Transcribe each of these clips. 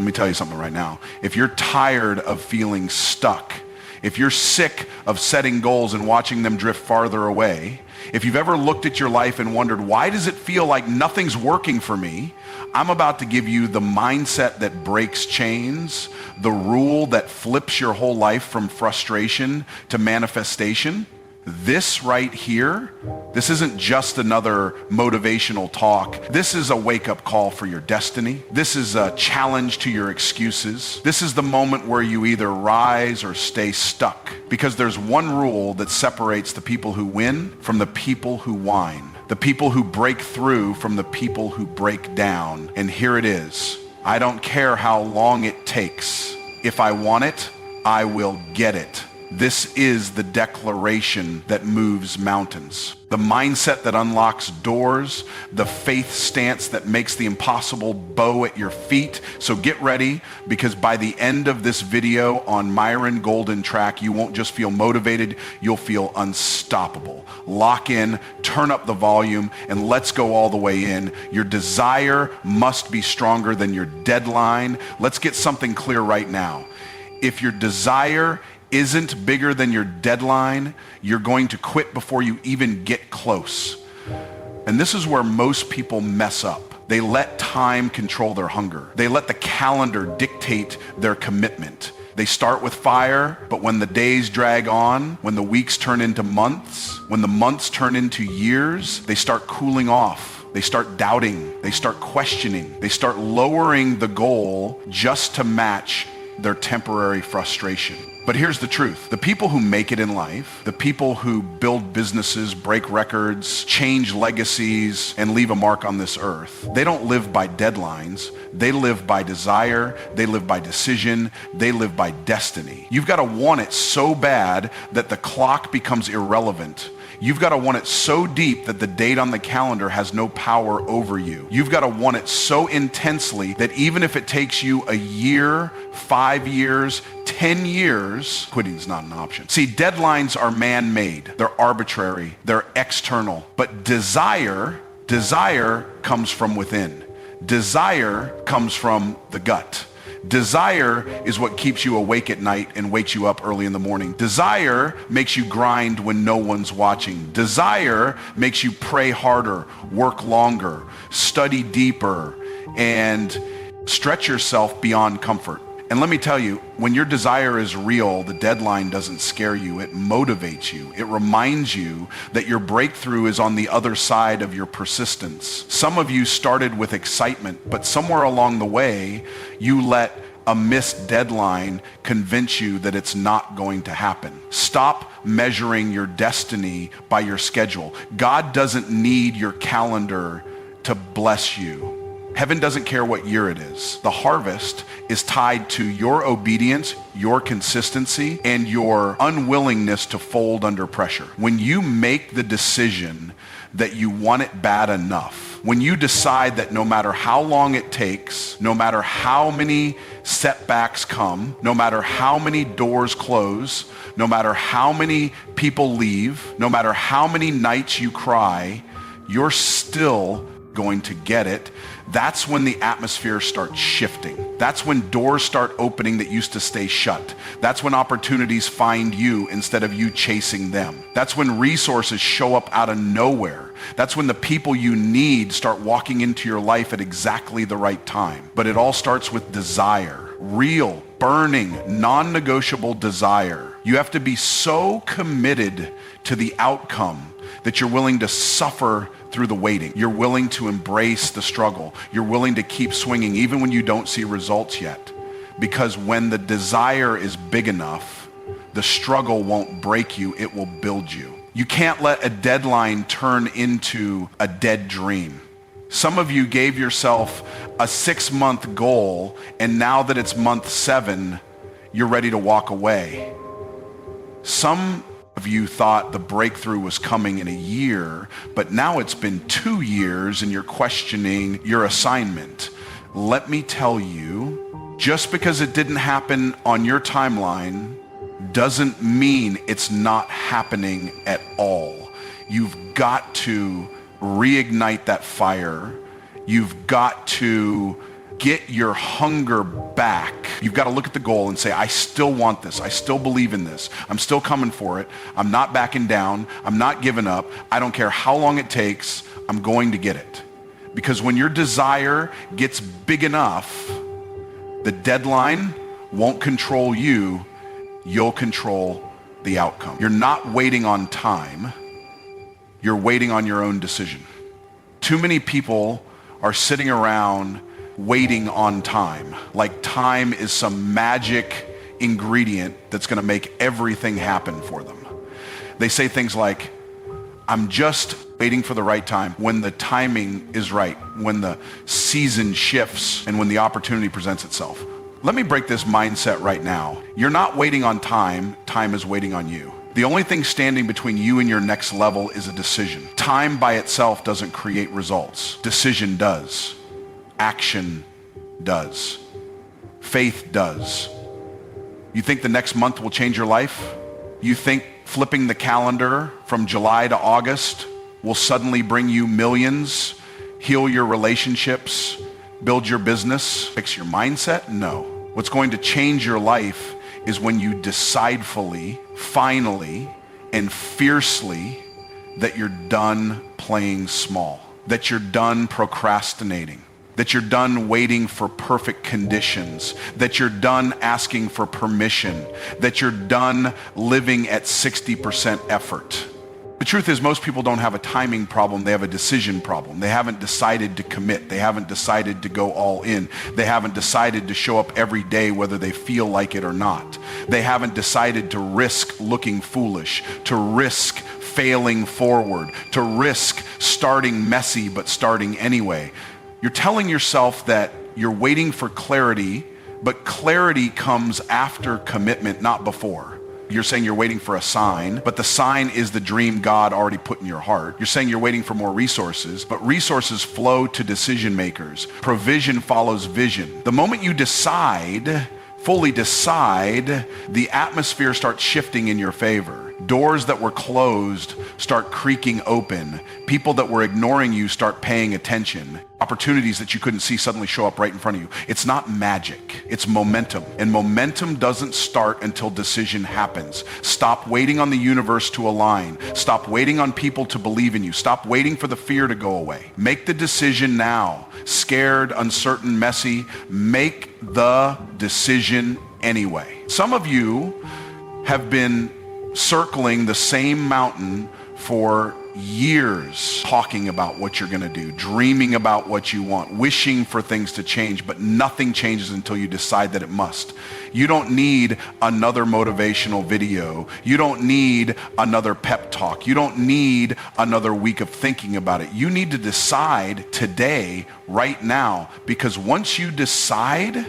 Let me tell you something right now. If you're tired of feeling stuck, if you're sick of setting goals and watching them drift farther away, if you've ever looked at your life and wondered, why does it feel like nothing's working for me? I'm about to give you the mindset that breaks chains, the rule that flips your whole life from frustration to manifestation. This right here, this isn't just another motivational talk. This is a wake-up call for your destiny. This is a challenge to your excuses. This is the moment where you either rise or stay stuck. Because there's one rule that separates the people who win from the people who whine. The people who break through from the people who break down. And here it is. I don't care how long it takes. If I want it, I will get it. This is the declaration that moves mountains. The mindset that unlocks doors, the faith stance that makes the impossible bow at your feet. So get ready, because by the end of this video on MYRON Golden Track, you won't just feel motivated, you'll feel unstoppable. Lock in, turn up the volume, and let's go all the way in. Your desire must be stronger than your deadline. Let's get something clear right now. If your desire isn't bigger than your deadline, you're going to quit before you even get close. And this is where most people mess up. They let time control their hunger. They let the calendar dictate their commitment. They start with fire, but when the days drag on, when the weeks turn into months, when the months turn into years, they start cooling off. They start doubting. They start questioning. They start lowering the goal just to match their temporary frustration. But here's the truth. The people who make it in life, the people who build businesses, break records, change legacies, and leave a mark on this earth, they don't live by deadlines. They live by desire. They live by decision. They live by destiny. You've got to want it so bad that the clock becomes irrelevant. You've got to want it so deep that the date on the calendar has no power over you. You've got to want it so intensely that even if it takes you a year, 5 years, 10 years, quitting is not an option. See, deadlines are man-made. They're arbitrary. They're external. But desire comes from within. Desire comes from the gut. Desire is what keeps you awake at night and wakes you up early in the morning. Desire makes you grind when no one's watching. Desire makes you pray harder, work longer, study deeper, and stretch yourself beyond comfort. And let me tell you, when your desire is real, the deadline doesn't scare you. It motivates you. It reminds you that your breakthrough is on the other side of your persistence. Some of you started with excitement, but somewhere along the way, you let a missed deadline convince you that it's not going to happen. Stop measuring your destiny by your schedule. God doesn't need your calendar to bless you. Heaven doesn't care what year it is. The harvest is tied to your obedience, your consistency, and your unwillingness to fold under pressure. When you make the decision that you want it bad enough, when you decide that no matter how long it takes, no matter how many setbacks come, no matter how many doors close, no matter how many people leave, no matter how many nights you cry, you're still going to get it. That's when the atmosphere starts shifting. That's when doors start opening that used to stay shut. That's when opportunities find you instead of you chasing them. That's when resources show up out of nowhere. That's when the people you need start walking into your life at exactly the right time. But it all starts with desire. Real, burning, non-negotiable desire. You have to be so committed to the outcome that you're willing to suffer through the waiting. You're willing to embrace the struggle. You're willing to keep swinging even when you don't see results yet. Because when the desire is big enough, the struggle won't break you, it will build you. You can't let a deadline turn into a dead dream. Some of you gave yourself a 6-month goal, and now that it's month 7, you're ready to walk away. Some of you thought the breakthrough was coming in a year, but now it's been 2 years and you're questioning your assignment. Let me tell you, just because it didn't happen on your timeline doesn't mean it's not happening at all. You've got to reignite that fire. You've got to get your hunger back, you've got to look at the goal and say, I still want this. I still believe in this. I'm still coming for it. I'm not backing down. I'm not giving up. I don't care how long it takes. I'm going to get it. Because when your desire gets big enough, the deadline won't control you. You'll control the outcome. You're not waiting on time. You're waiting on your own decision. Too many people are sitting around waiting on time, like time is some magic ingredient that's going to make everything happen for them. They say things like, I'm just waiting for the right time, when the timing is right, when the season shifts, and when the opportunity presents itself. Let me break this mindset right now. You're not waiting on time. Time is waiting on you. The only thing standing between you and your next level is a decision. Time by itself doesn't create results. Decision does. Action does. Faith does. You think the next month will change your life? You think flipping the calendar from July to August will suddenly bring you millions, heal your relationships, build your business, fix your mindset? No. What's going to change your life is when you decide fully, finally, and fiercely that you're done playing small, that you're done procrastinating, that you're done waiting for perfect conditions, that you're done asking for permission, that you're done living at 60% effort. The truth is, most people don't have a timing problem, they have a decision problem. They haven't decided to commit. They haven't decided to go all in. They haven't decided to show up every day whether they feel like it or not. They haven't decided to risk looking foolish, to risk failing forward, to risk starting messy but starting anyway. You're telling yourself that you're waiting for clarity, but clarity comes after commitment, not before. You're saying you're waiting for a sign, but the sign is the dream God already put in your heart. You're saying you're waiting for more resources, but resources flow to decision makers. Provision follows vision. The moment you decide, fully decide, the atmosphere starts shifting in your favor. Doors that were closed start creaking open. People that were ignoring you start paying attention. Opportunities that you couldn't see suddenly show up right in front of you. It's not magic, it's momentum. And momentum doesn't start until decision happens. Stop waiting on the universe to align. Stop waiting on people to believe in you. Stop waiting for the fear to go away. Make the decision now. Scared, uncertain, messy. Make the decision anyway. Some of you have been circling the same mountain for years, talking about what you're going to do, dreaming about what you want, wishing for things to change, but nothing changes until you decide that it must. You don't need another motivational video. You don't need another pep talk. You don't need another week of thinking about it. You need to decide today, right now, because once you decide,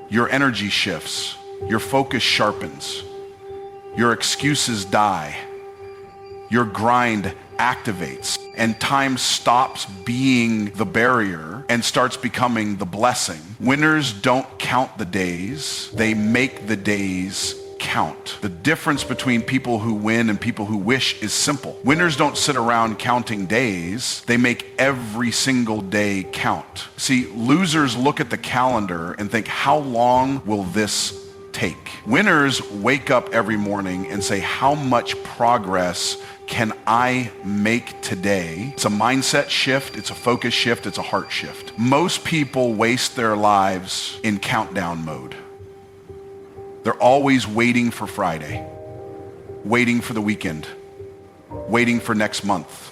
your energy shifts, your focus sharpens, your excuses die, your grind activates, and time stops being the barrier and starts becoming the blessing. Winners don't count the days, they make the days count. The difference between people who win and people who wish is simple. Winners don't sit around counting days, they make every single day count. See, losers look at the calendar and think, how long will this take? Winners wake up every morning and say, how much progress can I make today? It's a mindset shift, it's a focus shift, it's a heart shift. Most people waste their lives in countdown mode. They're always waiting for Friday, waiting for the weekend, waiting for next month,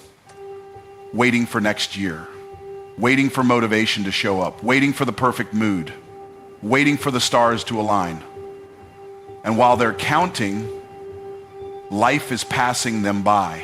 waiting for next year, waiting for motivation to show up, waiting for the perfect mood, waiting for the stars to align. And while they're counting, life is passing them by.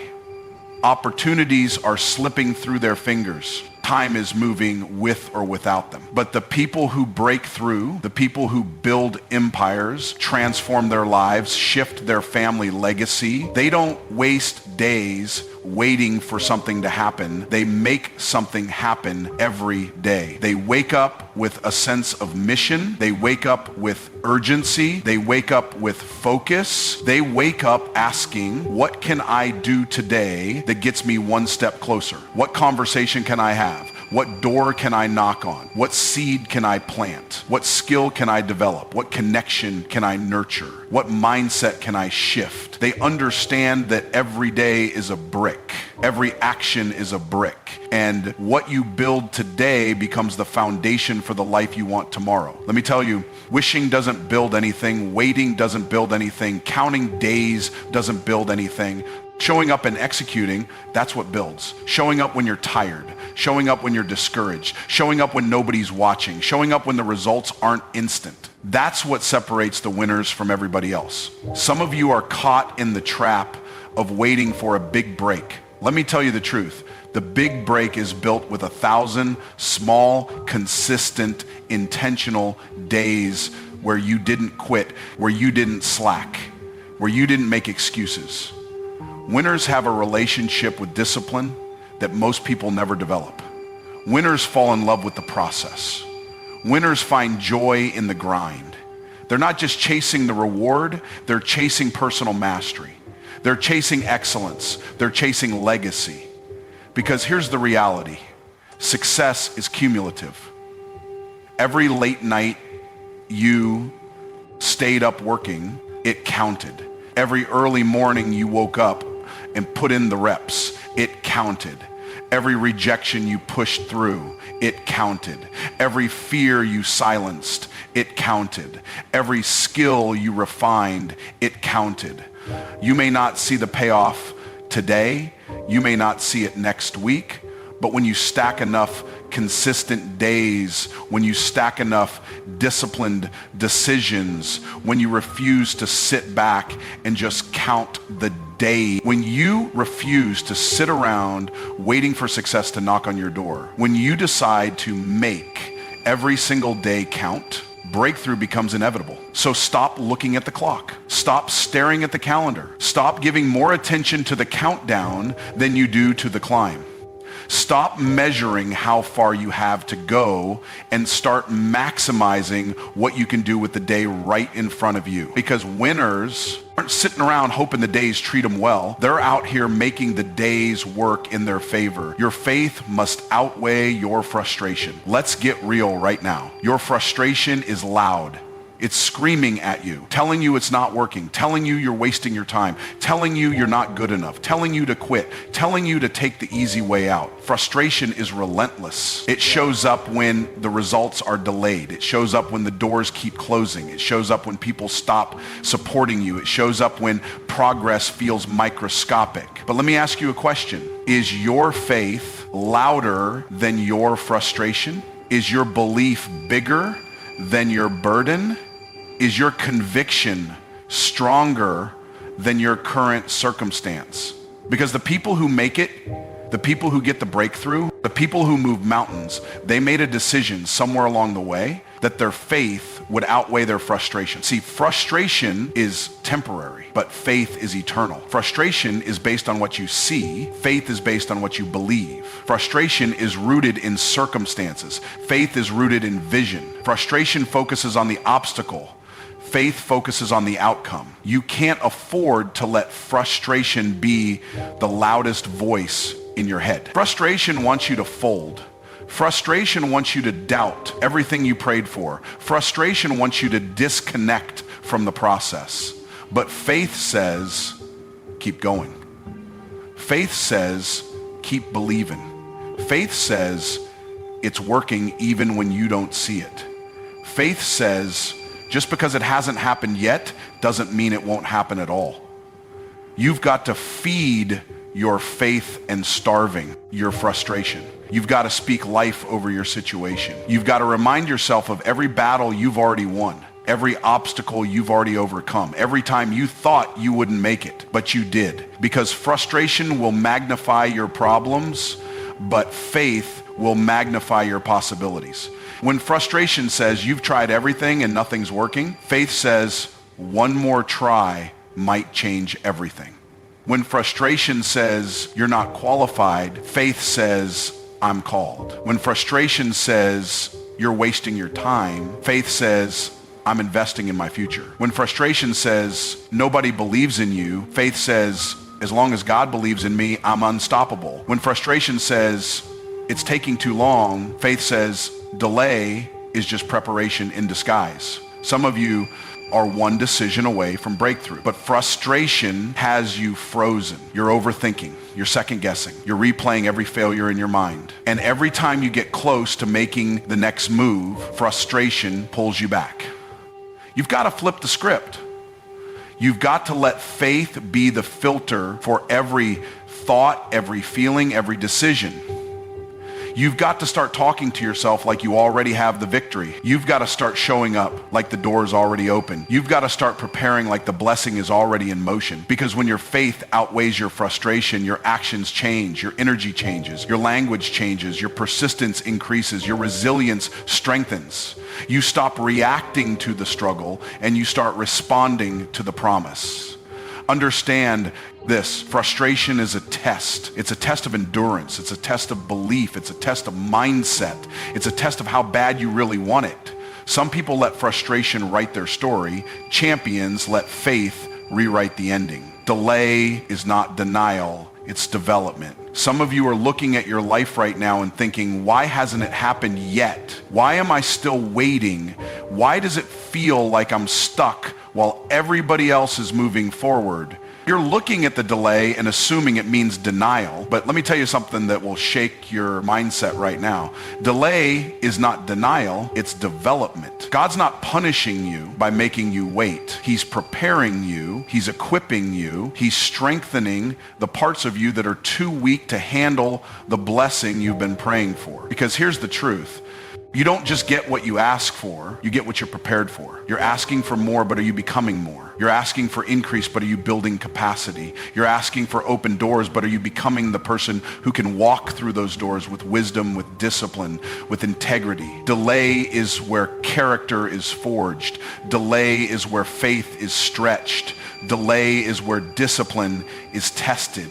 Opportunities are slipping through their fingers. Time is moving with or without them. But the people who break through, the people who build empires, transform their lives, shift their family legacy, they don't waste days waiting for something to happen. They make something happen every day. They wake up with a sense of mission. They wake up with urgency. They wake up with focus. They wake up asking, what can I do today that gets me one step closer? What conversation can I have? What door can I knock on? What seed can I plant? What skill can I develop? What connection can I nurture? What mindset can I shift? They understand that every day is a brick. Every action is a brick. And what you build today becomes the foundation for the life you want tomorrow. Let me tell you, wishing doesn't build anything. Waiting doesn't build anything. Counting days doesn't build anything. Showing up and executing, that's what builds. Showing up when you're tired. Showing up when you're discouraged. Showing up when nobody's watching. Showing up when the results aren't instant. That's what separates the winners from everybody else. Some of you are caught in the trap of waiting for a big break. Let me tell you the truth. The big break is built with 1,000 small, consistent, intentional days where you didn't quit, where you didn't slack, where you didn't make excuses. Winners have a relationship with discipline that most people never develop. Winners fall in love with the process. Winners find joy in the grind. They're not just chasing the reward, they're chasing personal mastery. They're chasing excellence. They're chasing legacy. Because here's the reality. Success is cumulative. Every late night you stayed up working, it counted. Every early morning you woke up and put in the reps, it counted. Every rejection you pushed through, it counted. Every fear you silenced, it counted. Every skill you refined, it counted. You may not see the payoff today, you may not see it next week, but when you stack enough consistent days, when you stack enough disciplined decisions, when you refuse to sit back and just count the day, when you refuse to sit around waiting for success to knock on your door, when you decide to make every single day count, breakthrough becomes inevitable. So stop looking at the clock. Stop staring at the calendar. Stop giving more attention to the countdown than you do to the climb. Stop measuring how far you have to go and start maximizing what you can do with the day right in front of you. Because winners aren't sitting around hoping the days treat them well. They're out here making the days work in their favor. Your faith must outweigh your frustration. Let's get real right now. Your frustration is loud. It's screaming at you, telling you it's not working, telling you you're wasting your time, telling you you're not good enough, telling you to quit, telling you to take the easy way out. Frustration is relentless. It shows up when the results are delayed. It shows up when the doors keep closing. It shows up when people stop supporting you. It shows up when progress feels microscopic. But let me ask you a question. Is your faith louder than your frustration? Is your belief bigger than your burden? Is your conviction stronger than your current circumstance? Because the people who make it, the people who get the breakthrough, the people who move mountains, they made a decision somewhere along the way that their faith would outweigh their frustration. See, frustration is temporary, but faith is eternal. Frustration is based on what you see. Faith is based on what you believe. Frustration is rooted in circumstances. Faith is rooted in vision. Frustration focuses on the obstacle. Faith focuses on the outcome. You can't afford to let frustration be the loudest voice in your head. Frustration wants you to fold. Frustration wants you to doubt everything you prayed for. Frustration wants you to disconnect from the process. But faith says, keep going. Faith says, keep believing. Faith says, it's working even when you don't see it. Faith says, just because it hasn't happened yet doesn't mean it won't happen at all. You've got to feed your faith and starving your frustration. You've got to speak life over your situation. You've got to remind yourself of every battle you've already won, every obstacle you've already overcome, every time you thought you wouldn't make it, but you did. Because frustration will magnify your problems, but faith will magnify your possibilities. When frustration says you've tried everything and nothing's working, faith says one more try might change everything. When frustration says you're not qualified, faith says I'm called. When frustration says you're wasting your time, faith says I'm investing in my future. When frustration says nobody believes in you, faith says as long as God believes in me, I'm unstoppable. When frustration says it's taking too long, faith says delay is just preparation in disguise. Some of you are one decision away from breakthrough, but frustration has you frozen. You're overthinking, you're second guessing, you're replaying every failure in your mind. And every time you get close to making the next move, frustration pulls you back. You've got to flip the script. You've got to let faith be the filter for every thought, every feeling, every decision. You've got to start talking to yourself like you already have the victory. You've got to start showing up like the door is already open. You've got to start preparing like the blessing is already in motion. Because when your faith outweighs your frustration, your actions change, your energy changes, your language changes, your persistence increases, your resilience strengthens. You stop reacting to the struggle and you start responding to the promise. Understand this, frustration is a test. It's a test of endurance. It's a test of belief. It's a test of mindset. It's a test of how bad you really want it. Some people let frustration write their story. Champions let faith rewrite the ending. Delay is not denial, it's development. Some of you are looking at your life right now and thinking, why hasn't it happened yet? Why am I still waiting? Why does it feel like I'm stuck while everybody else is moving forward? You're looking at the delay and assuming it means denial, but let me tell you something that will shake your mindset right now. Delay is not denial, it's development. God's not punishing you by making you wait. He's preparing you, He's equipping you, He's strengthening the parts of you that are too weak to handle the blessing you've been praying for. Because here's the truth. You don't just get what you ask for, you get what you're prepared for. You're asking for more, but are you becoming more? You're asking for increase, but are you building capacity? You're asking for open doors, but are you becoming the person who can walk through those doors with wisdom, with discipline, with integrity? Delay is where character is forged. Delay is where faith is stretched. Delay is where discipline is tested.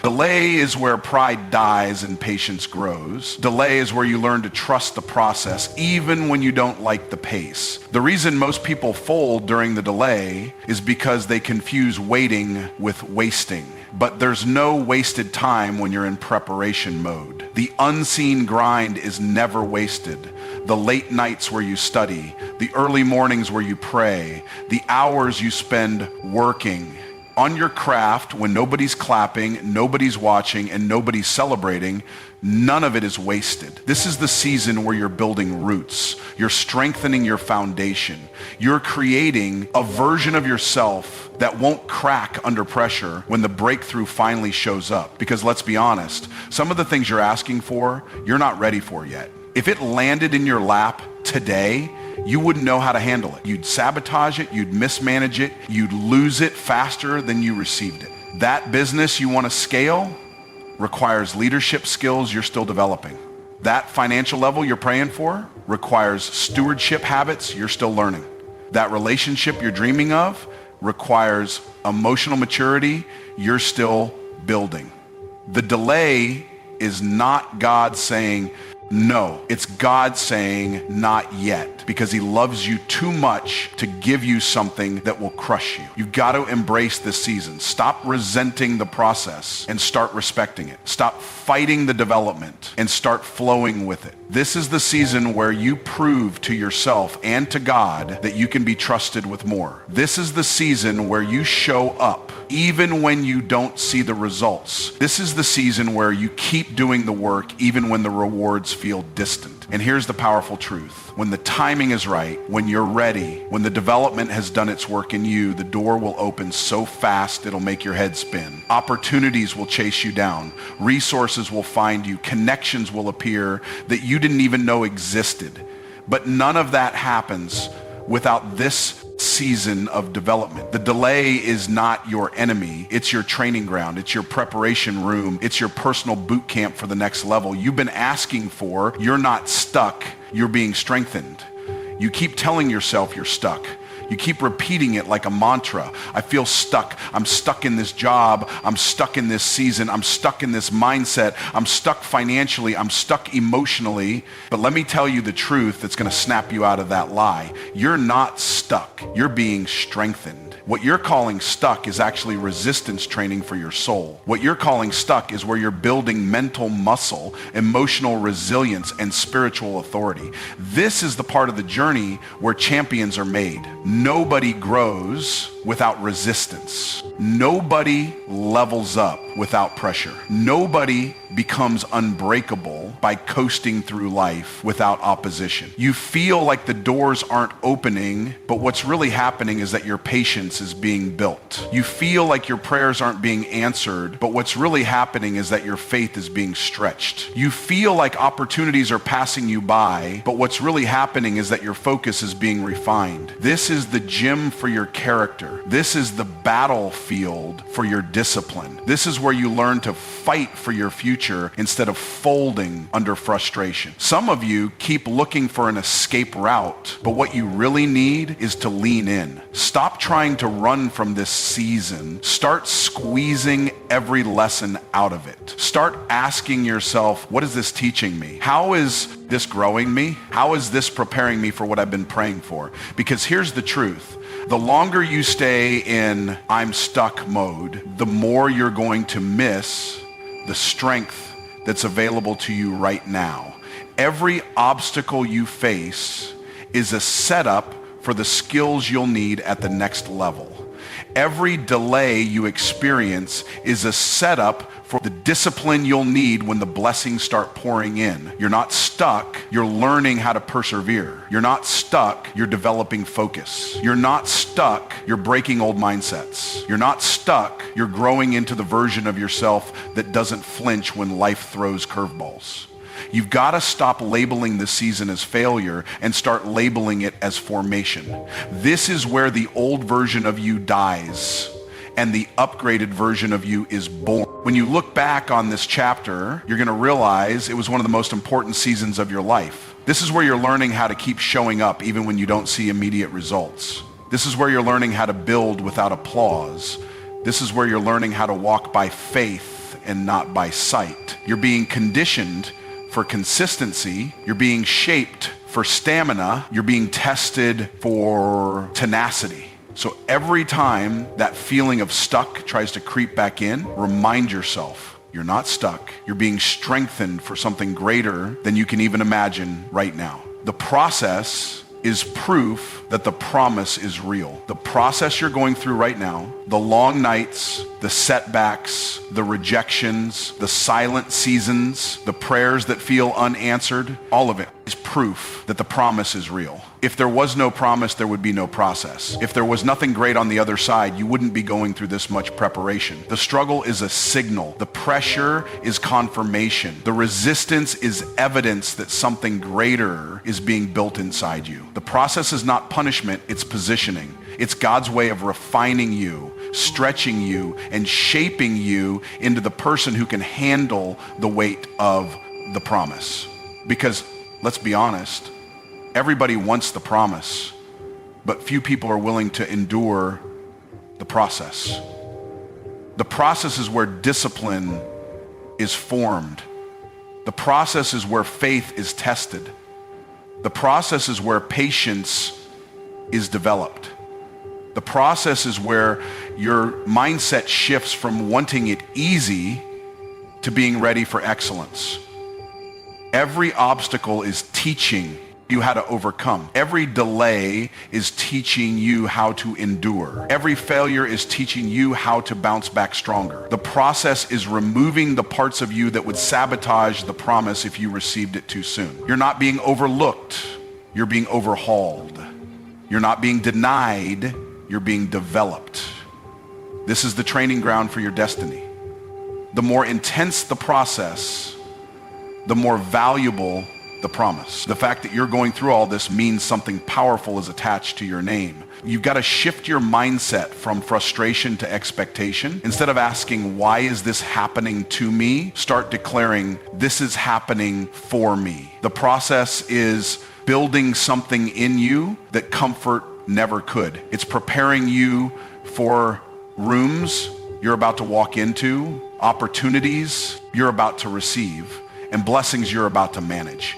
Delay is where pride dies and patience grows. Delay is where you learn to trust the process, even when you don't like the pace. The reason most people fold during the delay is because they confuse waiting with wasting. But there's no wasted time when you're in preparation mode. The unseen grind is never wasted. The late nights where you study, the early mornings where you pray, the hours you spend working on your craft when nobody's clapping, nobody's watching, and nobody's celebrating, none of it is wasted. This is the season where you're building roots. You're strengthening your foundation. You're creating a version of yourself that won't crack under pressure when the breakthrough finally shows up. Because let's be honest, some of the things you're asking for, you're not ready for yet. If it landed in your lap today, you wouldn't know how to handle it. You'd sabotage it, you'd mismanage it, you'd lose it faster than you received it. That business you want to scale requires leadership skills you're still developing. That financial level you're praying for requires stewardship habits you're still learning. That relationship you're dreaming of requires emotional maturity you're still building. The delay is not God saying, no, it's God saying not yet, because He loves you too much to give you something that will crush you. You've got to embrace this season. Stop resenting the process and start respecting it. Stop fighting the development and start flowing with it. This is the season where you prove to yourself and to God that you can be trusted with more. This is the season where you show up even when you don't see the results. This is the season where you keep doing the work even when the rewards feel distant. And here's the powerful truth. When the timing is right, when you're ready, when the development has done its work in you, the door will open so fast it'll make your head spin. Opportunities will chase you down. Resources will find you. Connections will appear that you didn't even know existed. But none of that happens without this season of development. The delay is not your enemy. It's your training ground. It's your preparation room. It's your personal boot camp for the next level you've been asking for. You're not stuck. You're being strengthened. You keep telling yourself you're stuck. You keep repeating it like a mantra. I feel stuck. I'm stuck in this job. I'm stuck in this season. I'm stuck in this mindset. I'm stuck financially. I'm stuck emotionally. But let me tell you the truth that's going to snap you out of that lie. You're not stuck. You're being strengthened. What you're calling stuck is actually resistance training for your soul. What you're calling stuck is where you're building mental muscle, emotional resilience, and spiritual authority. This is the part of the journey where champions are made. Nobody grows without resistance. Nobody levels up without pressure. Nobody becomes unbreakable by coasting through life without opposition. You feel like the doors aren't opening, but what's really happening is that your patience is being built. You feel like your prayers aren't being answered, but what's really happening is that your faith is being stretched. You feel like opportunities are passing you by, but what's really happening is that your focus is being refined. This is the gym for your character. This is the battlefield for your discipline. This is where you learn to fight for your future instead of folding under frustration. Some of you keep looking for an escape route, but what you really need is to lean in. Stop trying to run from this season. Start squeezing every lesson out of it. Start asking yourself, what is this teaching me? How is this growing me? How is this preparing me for what I've been praying for? Because here's the truth. The longer you stay in I'm stuck mode, the more you're going to miss the strength that's available to you right now. Every obstacle you face is a setup for the skills you'll need at the next level. Every delay you experience is a setup for the discipline you'll need when the blessings start pouring in. You're not stuck, you're learning how to persevere. You're not stuck, you're developing focus. You're not stuck, you're breaking old mindsets. You're not stuck, you're growing into the version of yourself that doesn't flinch when life throws curveballs. You've got to stop labeling the season as failure and start labeling it as formation. This is where the old version of you dies and the upgraded version of you is born. When you look back on this chapter, you're going to realize it was one of the most important seasons of your life. This is where you're learning how to keep showing up even when you don't see immediate results. This is where you're learning how to build without applause. This is where you're learning how to walk by faith and not by sight. You're being conditioned for consistency. You're being shaped for stamina. You're being tested for tenacity. So every time that feeling of stuck tries to creep back in, remind yourself, you're not stuck. You're being strengthened for something greater than you can even imagine right now. The process is proof that the promise is real. The process you're going through right now, the long nights, the setbacks, the rejections, the silent seasons, the prayers that feel unanswered, all of it is proof that the promise is real. If there was no promise, there would be no process. If there was nothing great on the other side, you wouldn't be going through this much preparation. The struggle is a signal. The pressure is confirmation. The resistance is evidence that something greater is being built inside you. The process is not punishment, it's positioning. It's God's way of refining you, stretching you, and shaping you into the person who can handle the weight of the promise. Because, let's be honest, everybody wants the promise, but few people are willing to endure the process. The process is where discipline is formed. The process is where faith is tested. The process is where patience is developed. The process is where your mindset shifts from wanting it easy to being ready for excellence. Every obstacle is teaching you how to overcome. Every delay is teaching you how to endure. Every failure is teaching you how to bounce back stronger. The process is removing the parts of you that would sabotage the promise if you received it too soon. You're not being overlooked, you're being overhauled. You're not being denied, you're being developed. This is the training ground for your destiny. The more intense the process, the more valuable the promise. The fact that you're going through all this means something powerful is attached to your name. You've got to shift your mindset from frustration to expectation. Instead of asking, why is this happening to me? Start declaring, this is happening for me. The process is building something in you that comfort never could. It's preparing you for rooms you're about to walk into, opportunities you're about to receive, and blessings you're about to manage.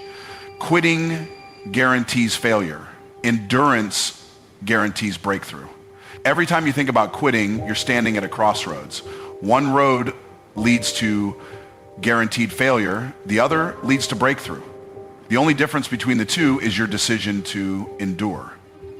Quitting guarantees failure. Endurance guarantees breakthrough. Every time you think about quitting, you're standing at a crossroads. One road leads to guaranteed failure. The other leads to breakthrough. The only difference between the two is your decision to endure.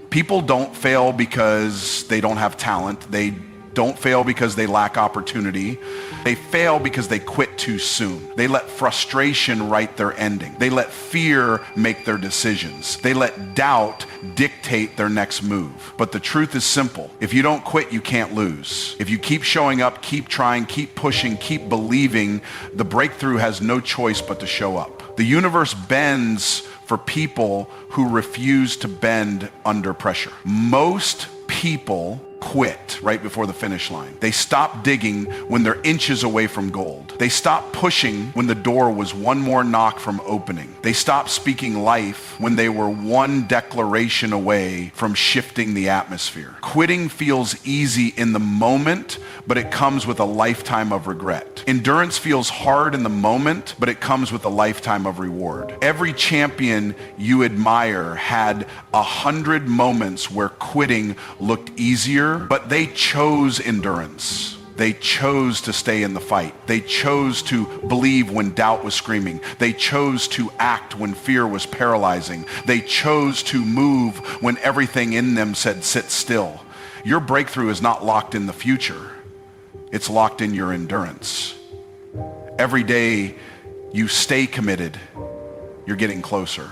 People don't fail because they don't have talent. They don't fail because they lack opportunity. They fail because they quit too soon. They let frustration write their ending. They let fear make their decisions. They let doubt dictate their next move. But the truth is simple. If you don't quit, you can't lose. If you keep showing up, keep trying, keep pushing, keep believing, the breakthrough has no choice but to show up. The universe bends for people who refuse to bend under pressure. Most people quit right before the finish line. They stop digging when they're inches away from gold. They stop pushing when the door was one more knock from opening. They stop speaking life when they were one declaration away from shifting the atmosphere. Quitting feels easy in the moment, but it comes with a lifetime of regret. Endurance feels hard in the moment, but it comes with a lifetime of reward. Every champion you admire had 100 moments where quitting looked easier, but they chose endurance. They chose to stay in the fight. They chose to believe when doubt was screaming. They chose to act when fear was paralyzing. They chose to move when everything in them said, sit still. Your breakthrough is not locked in the future. It's locked in your endurance. Every day you stay committed, you're getting closer.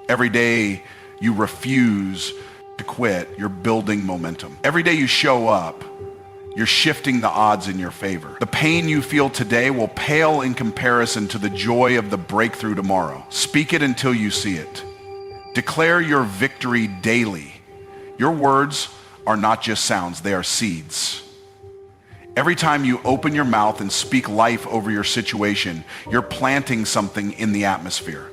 Every day you refuse to quit, you're building momentum. Every day you show up, you're shifting the odds in your favor. The pain you feel today will pale in comparison to the joy of the breakthrough tomorrow. Speak it until you see it. Declare your victory daily. Your words are not just sounds, they are seeds. Every time you open your mouth and speak life over your situation, you're planting something in the atmosphere.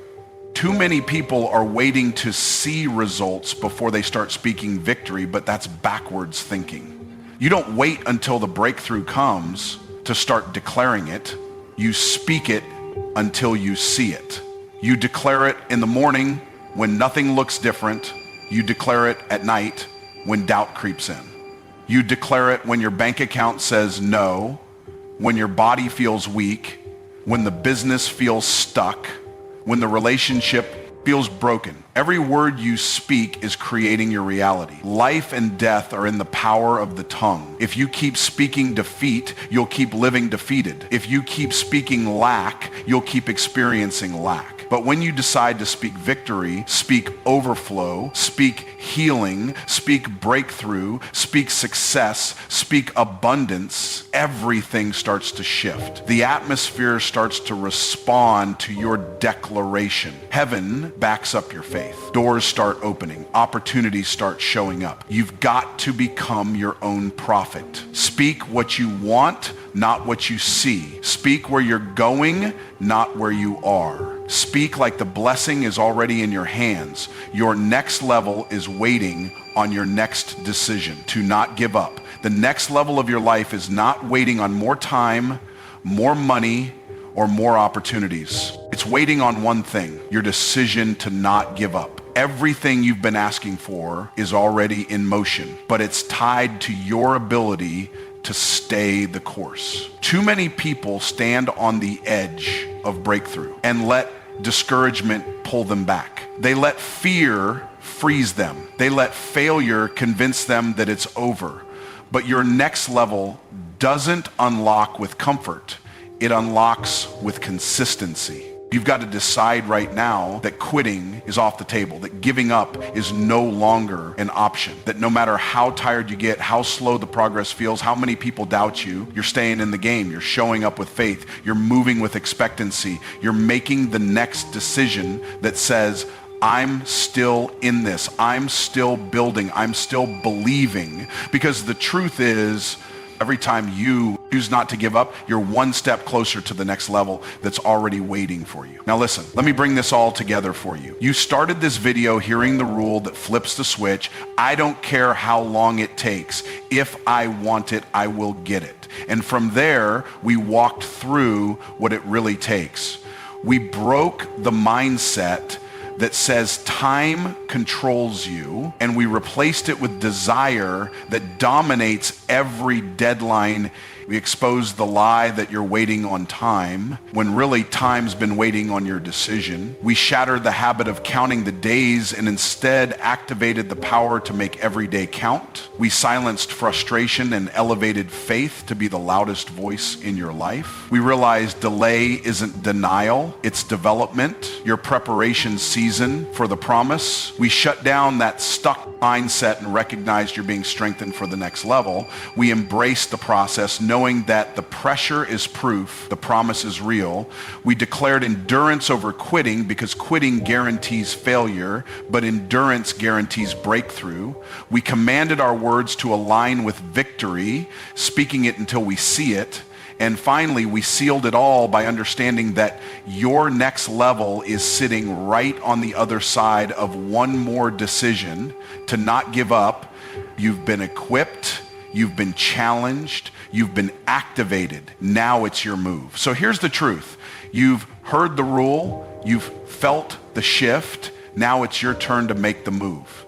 Too many people are waiting to see results before they start speaking victory, but that's backwards thinking. You don't wait until the breakthrough comes to start declaring it. You speak it until you see it. You declare it in the morning when nothing looks different. You declare it at night when doubt creeps in. You declare it when your bank account says no, when your body feels weak, when the business feels stuck, when the relationship feels broken. Every word you speak is creating your reality. Life and death are in the power of the tongue. If you keep speaking defeat, you'll keep living defeated. If you keep speaking lack, you'll keep experiencing lack. But when you decide to speak victory, speak overflow, speak healing, speak breakthrough, speak success, speak abundance, everything starts to shift. The atmosphere starts to respond to your declaration. Heaven backs up your faith. Doors start opening. Opportunities start showing up. You've got to become your own prophet. Speak what you want, not what you see. Speak where you're going, not where you are. Speak like the blessing is already in your hands. Your next level is waiting on your next decision to not give up. The next level of your life is not waiting on more time, more money, or more opportunities. It's waiting on one thing, your decision to not give up. Everything you've been asking for is already in motion, but it's tied to your ability to stay the course. Too many people stand on the edge of breakthrough and let discouragement pull them back. They let fear freeze them. They let failure convince them that it's over. But your next level doesn't unlock with comfort. It unlocks with consistency. You've got to decide right now that quitting is off the table, that giving up is no longer an option, that no matter how tired you get, how slow the progress feels, how many people doubt you, you're staying in the game, you're showing up with faith, you're moving with expectancy, you're making the next decision that says, I'm still in this, I'm still building, I'm still believing, because the truth is, every time you choose not to give up, you're one step closer to the next level that's already waiting for you. Now listen, let me bring this all together for you. You started this video hearing the rule that flips the switch. I don't care how long it takes. If I want it, I will get it. And from there, we walked through what it really takes. We broke the mindset that says time controls you, and we replaced it with desire that dominates every deadline. We exposed the lie that you're waiting on time, when really time's been waiting on your decision. We shattered the habit of counting the days and instead activated the power to make every day count. We silenced frustration and elevated faith to be the loudest voice in your life. We realized delay isn't denial, it's development, your preparation season for the promise. We shut down that stuck mindset and recognized you're being strengthened for the next level. We embraced the process, knowing that the pressure is proof, the promise is real. We declared endurance over quitting because quitting guarantees failure, but endurance guarantees breakthrough. We commanded our words to align with victory, speaking it until we see it. And finally, we sealed it all by understanding that your next level is sitting right on the other side of one more decision to not give up. You've been equipped, you've been challenged, you've been activated. Now it's your move. So here's the truth. You've heard the rule, you've felt the shift. Now it's your turn to make the move.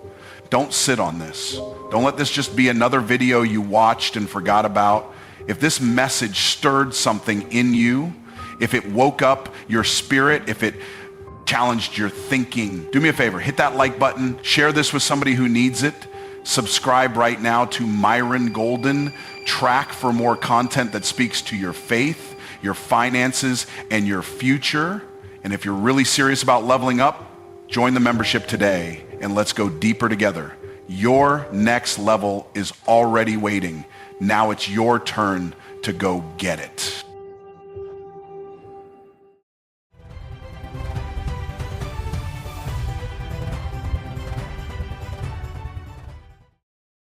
Don't sit on this. Don't let this just be another video you watched and forgot about. If this message stirred something in you, if it woke up your spirit, if it challenged your thinking, do me a favor, hit that like button, share this with somebody who needs it. Subscribe right now to MYRON Golden. Track for more content that speaks to your faith, your finances, and your future. And if you're really serious about leveling up, join the membership today and let's go deeper together. Your next level is already waiting. Now it's your turn to go get it.